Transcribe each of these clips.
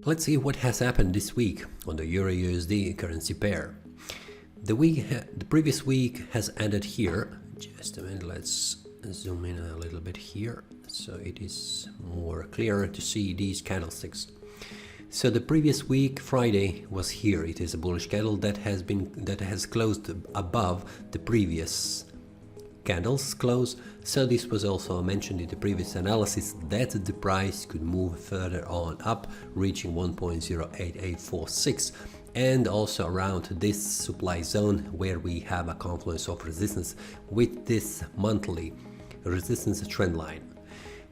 Let's see what has happened this week on the EURUSD currency pair. The previous week has ended here. Just a minute, let's zoom in a little bit here so it is more clearer to see these candlesticks. So the previous week, Friday, was here. It is a bullish candle that has closed above the previous candles close. So this was also mentioned in the previous analysis that the price could move further on up, reaching 1.08846, and also around this supply zone where we have a confluence of resistance with this monthly resistance trend line.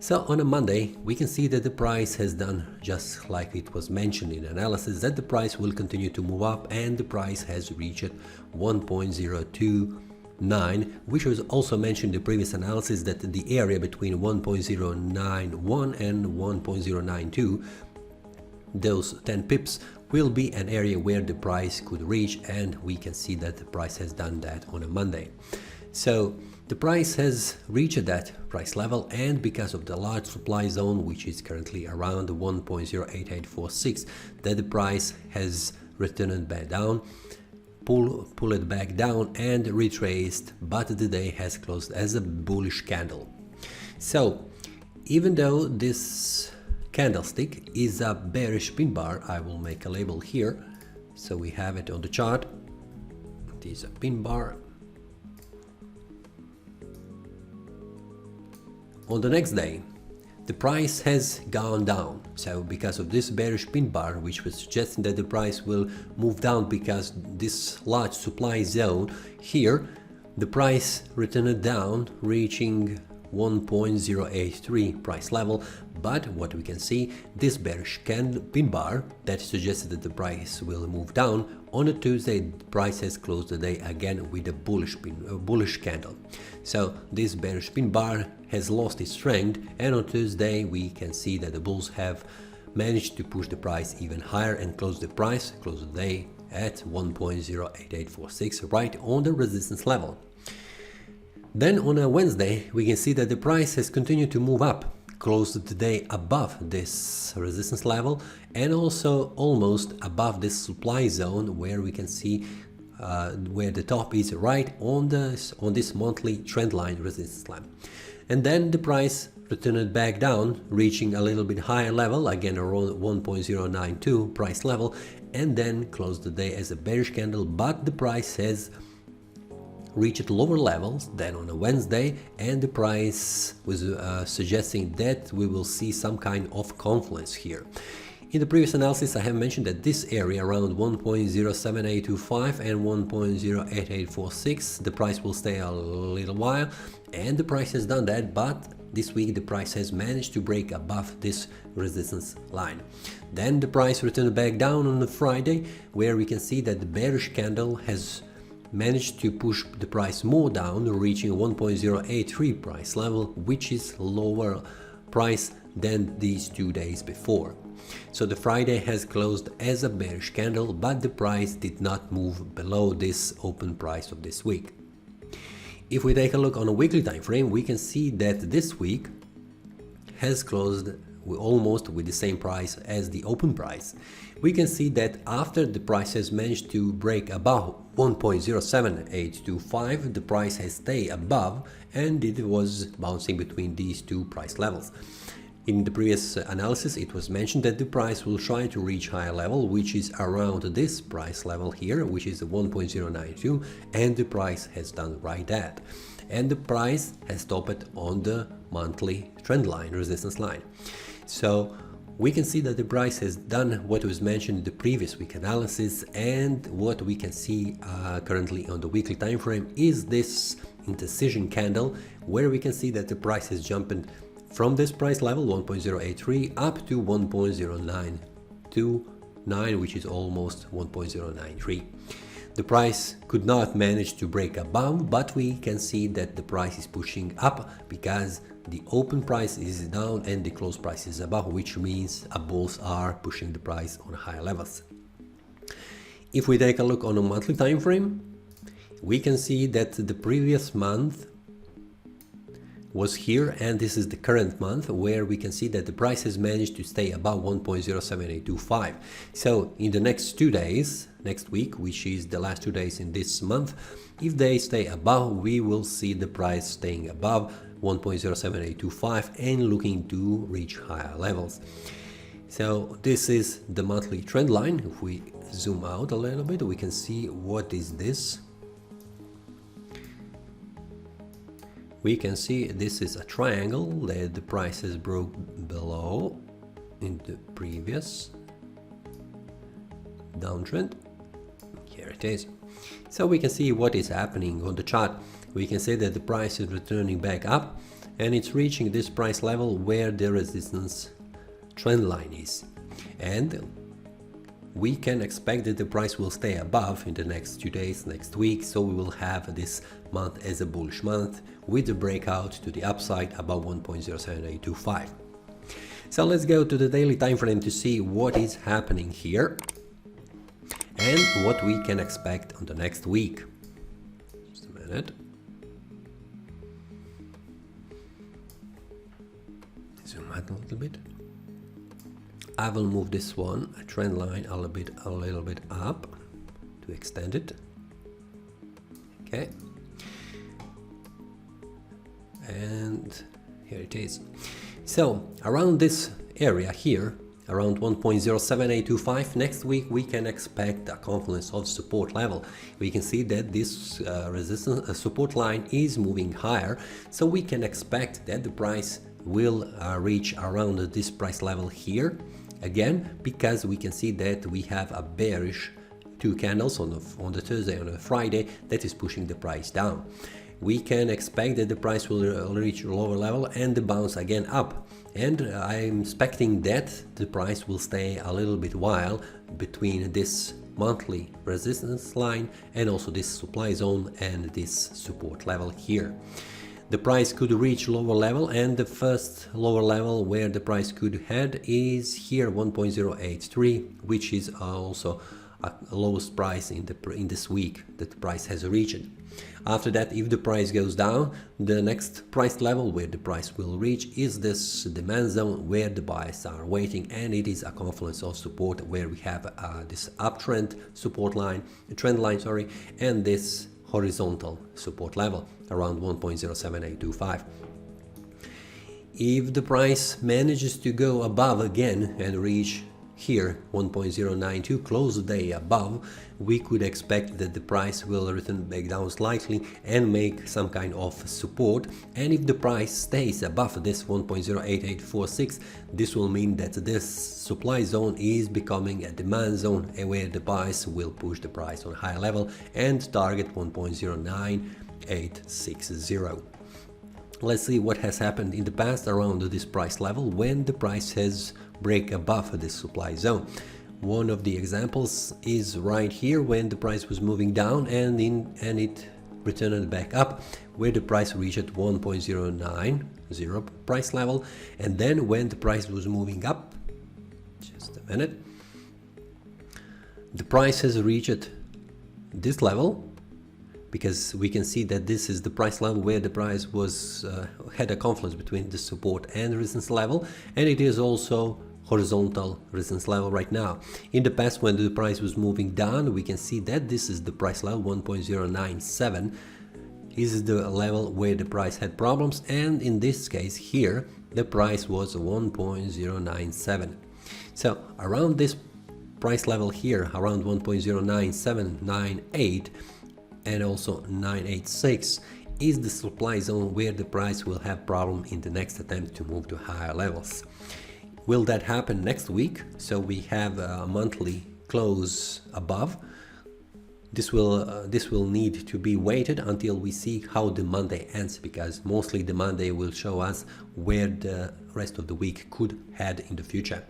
So on a Monday, we can see that the price has done just like it was mentioned in analysis, that the price will continue to move up, and the price has reached 1.029, which was also mentioned in the previous analysis that the area between 1.091 and 1.092, those 10 pips, will be an area where the price could reach, and we can see that the price has done that on a Monday. So the price has reached that price level, and because of the large supply zone, which is currently around 1.08846, that the price has returned back down, pull it back down and retraced, but the day has closed as a bullish candle. So even though this candlestick is a bearish pin bar, I will make a label here so we have it on the chart. It is a pin bar. On the next day, the price has gone down. So because of this bearish pin bar, which was suggesting that the price will move down because this large supply zone here, the price returned down, reaching 1.083 price level. But what we can see, this bearish pin bar that suggested that the price will move down, on a Tuesday the price has closed the day again with a bullish candle. So this bearish pin bar has lost its strength, and on Tuesday we can see that the bulls have managed to push the price even higher and close the day at 1.08846, right on the resistance level. Then on a Wednesday, we can see that the price has continued to move up, closed the day above this resistance level, and also almost above this supply zone where we can see where the top is right on this monthly trend line resistance line. And then the price returned back down, reaching a little bit higher level, again around 1.092 price level, and then closed the day as a bearish candle, but the price has reached lower levels than on a Wednesday, and the price was suggesting that we will see some kind of confluence here. In the previous analysis, I have mentioned that this area around 1.07825 and 1.08846, the price will stay a little while, and the price has done that, but this week the price has managed to break above this resistance line. Then the price returned back down on the Friday, where we can see that the bearish candle has managed to push the price more down, reaching 1.083 price level, which is lower price than these 2 days before. So the Friday has closed as a bearish candle, but the price did not move below this open price of this week. If we take a look on a weekly time frame, we can see that this week has closed almost with the same price as the open price. We can see that after the price has managed to break above 1.07825, the price has stayed above, and it was bouncing between these two price levels. In the previous analysis, it was mentioned that the price will try to reach higher level, which is around this price level here, which is 1.092, and the price has done right that. And the price has stopped on the monthly trend line, resistance line. So we can see that the price has done what was mentioned in the previous week analysis, and what we can see currently on the weekly time frame is this indecision candle, where we can see that the price has jumped from this price level 1.083 up to 1.0929, which is almost 1.093. The price could not manage to break above, but we can see that the price is pushing up because the open price is down and the close price is above, which means bulls are pushing the price on higher levels. If we take a look on a monthly time frame, we can see that the previous month was here, and this is the current month where we can see that the price has managed to stay above 1.07825. So in the next 2 days, next week, which is the last 2 days in this month, if they stay above, we will see the price staying above 1.07825 and looking to reach higher levels. So this is the monthly trend line. If we zoom out a little bit, we can see what is this. We can see this is a triangle that the price has broke below in the previous downtrend. Here it is. So we can see what is happening on the chart. We can say that the price is returning back up and it's reaching this price level where the resistance trend line is. And we can expect that the price will stay above in the next 2 days, next week, so we will have this month as a bullish month with the breakout to the upside above 1.07825. So let's go to the daily time frame to see what is happening here and what we can expect on the next week. Just a minute. Zoom out a little bit. I will move this one, a trend line, a little bit up to extend it. Okay. And here it is. So around this area here, around 1.07825, next week we can expect a confluence of support level. We can see that this resistance support line is moving higher, so we can expect that the price will reach around this price level here again, because we can see that we have a bearish 2 candles on the Thursday and on the Friday that is pushing the price down. We can expect that the price will reach a lower level and bounce again up, and I'm expecting that the price will stay a little bit while between this monthly resistance line and also this supply zone and this support level here. The price could reach lower level, and the first lower level where the price could head is here 1.083, which is also a lowest price in this week that the price has reached. After that, if the price goes down, the next price level where the price will reach is this demand zone where the buyers are waiting, and it is a confluence of support where we have this uptrend support line, trend line, sorry, and this horizontal support level around 1.07825. If the price manages to go above again and reach here 1.092, close the day above, we could expect that the price will return back down slightly and make some kind of support. And if the price stays above this 1.08846, this will mean that this supply zone is becoming a demand zone where the buyers will push the price on a higher level and target 1.09860. Let's see what has happened in the past around this price level when the price has break above this supply zone. One of the examples is right here when the price was moving down and it returned back up where the price reached 1.090 price level, and then when the price was moving up, just a minute, the price has reached this level, because we can see that this is the price level where the price was had a confluence between the support and resistance level, and it is also horizontal resistance level right now. In the past, when the price was moving down, we can see that this is the price level 1.097. This is the level where the price had problems, and in this case here the price was 1.097. So around this price level here, around 1.09798 and also 986, is the supply zone where the price will have problem in the next attempt to move to higher levels. Will that happen next week? So we have a monthly close above. This will need to be waited until we see how the Monday ends, because mostly the Monday will show us where the rest of the week could head in the future.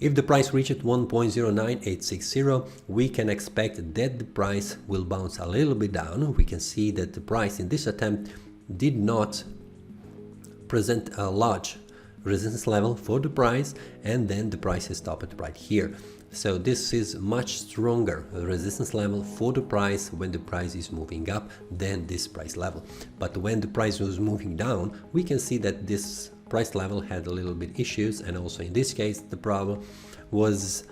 If the price reaches 1.09860, we can expect that the price will bounce a little bit down. We can see that the price in this attempt did not present a large resistance level for the price, and then the price has stopped right here. So this is much stronger resistance level for the price when the price is moving up than this price level. But when the price was moving down, we can see that this price level had a little bit issues, and also in this case the problem was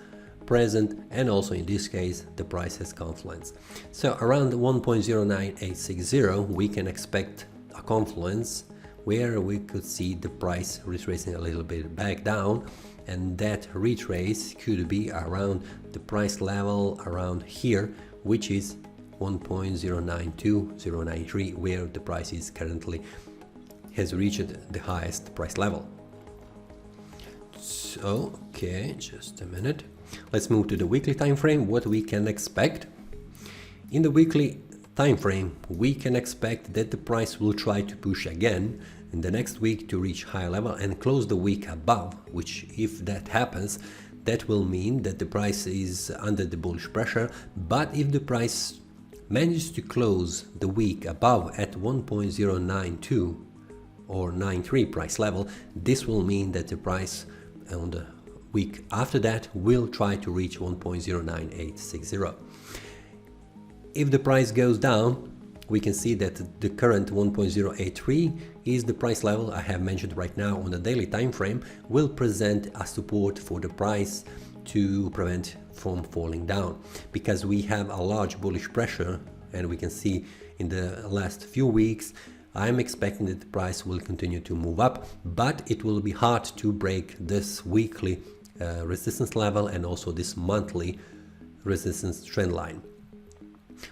present, and also in this case the price has confluence. So around 1.09860 we can expect a confluence where we could see the price retracing a little bit back down, and that retrace could be around the price level around here, which is 1.092093, where the price is currently has reached the highest price level. So okay, just a minute, let's move to the weekly time frame. What we can expect in the weekly time frame, we can expect that the price will try to push again in the next week to reach higher level and close the week above, which if that happens, that will mean that the price is under the bullish pressure. But if the price manages to close the week above at 1.092 or 93 price level, this will mean that the price on the week after that will try to reach 1.09860. If the price goes down, we can see that the current 1.083 is the price level I have mentioned right now on the daily time frame, will present a support for the price to prevent from falling down, because we have a large bullish pressure, and we can see in the last few weeks I'm expecting that the price will continue to move up, but it will be hard to break this weekly resistance level and also this monthly resistance trend line.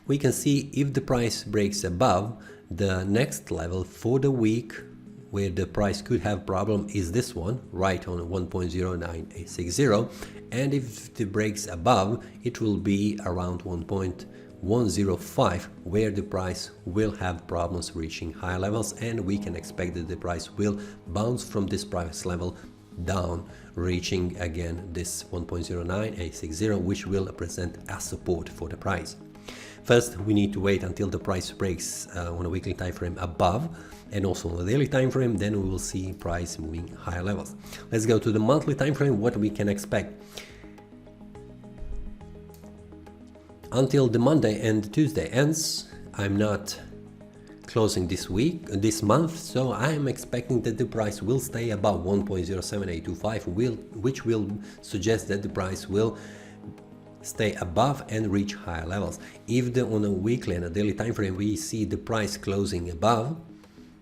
We can see if the price breaks above, the next level for the week where the price could have problem is this one right on 1.09860, and if it breaks above, it will be around 1.105, where the price will have problems reaching higher levels, and we can expect that the price will bounce from this price level down, reaching again this 1.09860, which will represent a support for the price. First, we need to wait until the price breaks on a weekly time frame above, and also on the daily time frame, then we will see price moving higher levels. Let's go to the monthly time frame, what we can expect. Until the Monday and Tuesday ends, I'm not closing this month, so I am expecting that the price will stay above 1.07825, which will suggest that the price will stay above and reach higher levels. If on a weekly and a daily time frame we see the price closing above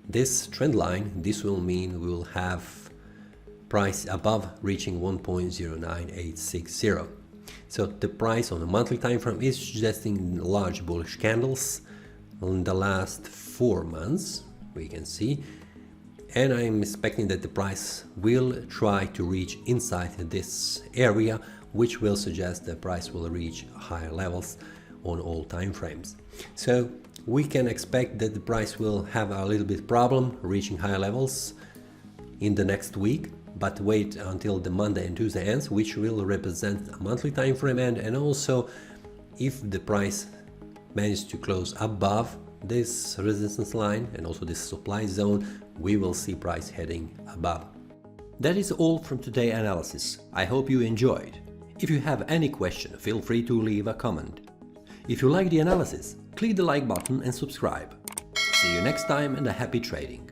this trend line, this will mean we will have price above reaching 1.09860. So the price on a monthly time frame is suggesting large bullish candles in the last 4 months, we can see, and I'm expecting that the price will try to reach inside this area, which will suggest the price will reach higher levels on all time frames. So we can expect that the price will have a little bit problem reaching higher levels in the next week, but wait until the Monday and Tuesday ends, which will represent a monthly time frame end, and also if the price manages to close above this resistance line and also this supply zone, we will see price heading above. That is all from today's analysis. I hope you enjoyed. If you have any question, feel free to leave a comment. If you like the analysis, click the like button and subscribe. See you next time, and a happy trading!